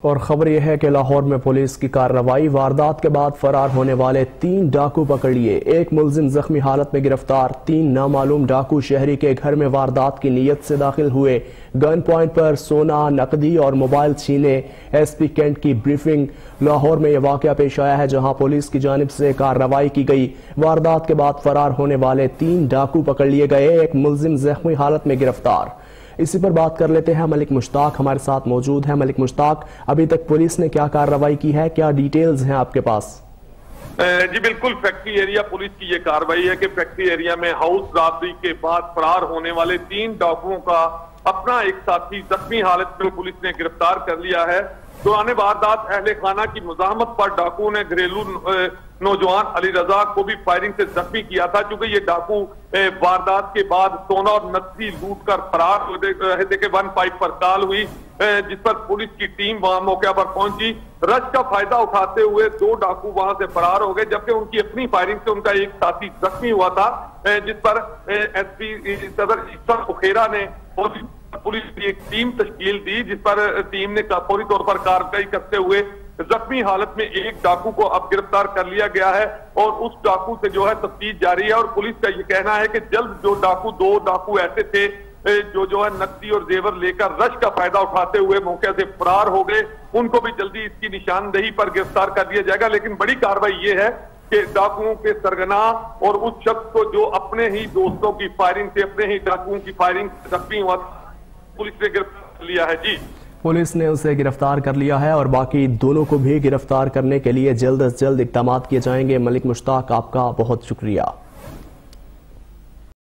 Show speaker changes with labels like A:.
A: اور خبر یہ ہے کہ لاہور میں پولیس کی کارروائی، واردات کے بعد فرار ہونے والے 3 ڈاکو پکڑ لیے، 1 ملزم زخمی حالت میں گرفتار، 3 نامعلوم ڈاکو شہری کے گھر میں واردات کی نیت سے داخل ہوئے، گن پوائنٹ پر سونا، نقدی اور موبائل چھینے۔ ایس پی کینٹ کی بریفنگ۔ لاہور میں یہ واقعہ پیش آیا ہے جہاں پولیس کی جانب سے کارروائی کی گئی، واردات کے بعد فرار ہونے والے 3 ڈاکو پکڑ لیے گئے، 1 ملزم زخمی حالت میں گرفتار۔ اسی پر بات کر لیتے ہیں، ملک مشتاق ہمارے ساتھ موجود ہیں۔ ملک مشتاق، ابھی تک پولیس نے کیا کارروائی کی ہے، کیا ڈیٹیلز ہیں آپ کے پاس؟
B: جی بالکل، فیکٹری ایریا پولیس کی یہ کارروائی ہے کہ فیکٹری ایریا میں ہاؤس رابری کے بعد فرار ہونے والے 3 ڈاکوؤں کا اپنا ایک ساتھی زخمی حالت میں پولیس نے گرفتار کر لیا ہے۔ دوران واردات اہل خانہ کی مزاحمت پر ڈاکو نے گھریلو نوجوان علی رضا کو بھی فائرنگ سے زخمی کیا تھا، چونکہ یہ ڈاکو واردات کے بعد سونا اور نقدی لوٹ کر فرار ہو رہے تھے کہ 1-5 پر کال ہوئی، جس پر پولیس کی ٹیم وہاں موقع پر پہنچی۔ رش کا فائدہ اٹھاتے ہوئے 2 ڈاکو وہاں سے فرار ہو گئے، جبکہ ان کی اپنی فائرنگ سے ان کا ایک ساتھی زخمی ہوا تھا، جس پر ایس پی صدر احسان اخیرہ نے پولیس کی ایک ٹیم تشکیل دی، جس پر ٹیم نے فوری طور پر کارروائی کرتے ہوئے زخمی حالت میں 1 ڈاکو کو اب گرفتار کر لیا گیا ہے اور اس ڈاکو سے جو ہے تفتیش جاری ہے۔ اور پولیس کا یہ کہنا ہے کہ جلد جو 2 ڈاکو ایسے تھے جو ہے نقدی اور زیور لے کر رش کا فائدہ اٹھاتے ہوئے موقع سے فرار ہو گئے، ان کو بھی جلدی اس کی نشاندہی پر گرفتار کر لیا جائے گا۔ لیکن بڑی کارروائی یہ ہے کہ ڈاکوؤں کے سرغنہ اور اس شخص کو جو اپنے ہی دوستوں کی فائرنگ سے، اپنے ہی ڈاکوؤں کی فائرنگ سے زخمی ہوا، پولیس نے گرفتار کر لیا ہے۔ جی
A: پولیس نے اسے گرفتار کر لیا ہے اور باقی دونوں کو بھی گرفتار کرنے کے لیے جلد از جلد اقدامات کیے جائیں گے۔ ملک مشتاق، آپ کا بہت شکریہ۔